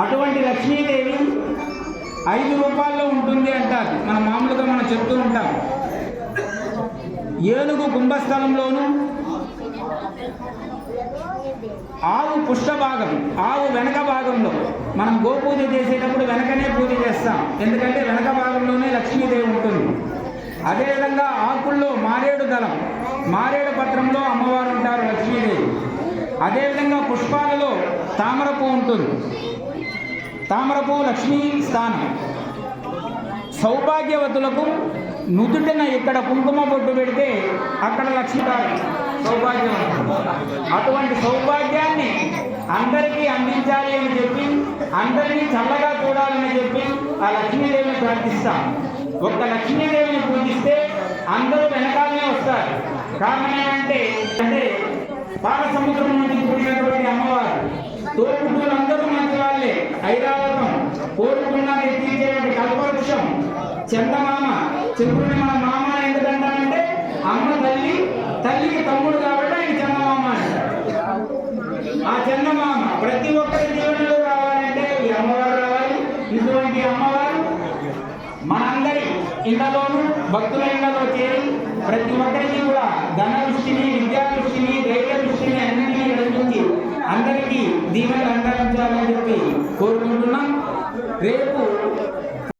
అటువంటి లక్ష్మీదేవి 5 రూపాల్లో ఉంటుంది అంటారు. మామూలుగా మనం చెప్తూ ఉంటాం. ఏనుగు కుంభస్థలంలోను, ఆవు పుష్ఠభాగం, ఆవు వెనక భాగంలో మనం గోపూజ చేసేటప్పుడు వెనకనే పూజ చేస్తాం. ఎందుకంటే వెనక భాగంలోనే లక్ష్మీదేవి ఉంటుంది. అదేవిధంగా ఆకుల్లో మారేడు దళం, మారేడు పత్రంలో అమ్మవారు ఉంటారు లక్ష్మీదేవి. అదేవిధంగా పుష్పాలలో తామరపు ఉంటుంది. తామరపు లక్ష్మీ స్థానం. సౌభాగ్యవతులకు నుదుటిన ఇక్కడ కుంకుమ బొట్టు పెడితే అక్కడ లక్ష్మి సౌభాగ్యవంతులు. అటువంటి సౌభాగ్యాన్ని అందరికీ అందించాలి అని చెప్పి, అందరినీ చల్లగా చూడాలని చెప్పి ఆ లక్ష్మీదేవిని ప్రార్థిస్తాం. ఒక్క లక్ష్మీదేవిని పూజిస్తే అందరూ వెనకాలనే వస్తారు. కారణం ఏమంటే పాల సముద్రం నుండి కూడినటువంటి అమ్మవారు. తోపుటూలందరూ మంచి వాళ్ళే. ఐరావతం కోరుకున్నది తీర్చేటువంటి కల్పవృక్షం చందమామ. చంద్రుని మన మామ ఎందుకంటానంటే అమ్మ తల్లి, తల్లికి తమ్ముడు కాబట్టి ఆయన చందమామ అంటారు. ఆ చందమామ ప్రతి ఒక్కరి జీవనంలో రావాలంటే ఈ అమ్మవారు రావాలి. ఇటువంటి అమ్మవారు మనందరి ఇళ్లలోనూ భక్తుల ఇళ్లలో చేరి ప్రతి ఒక్కరికి కూడా ధన దృష్టిని, విద్యా దృష్టిని, ధైర్య దృష్టిని అన్నింటినీ నడిపించి అందరికీ దీవెనలు అందించాలని చెప్పి కోరుకుంటున్నాం. రేపు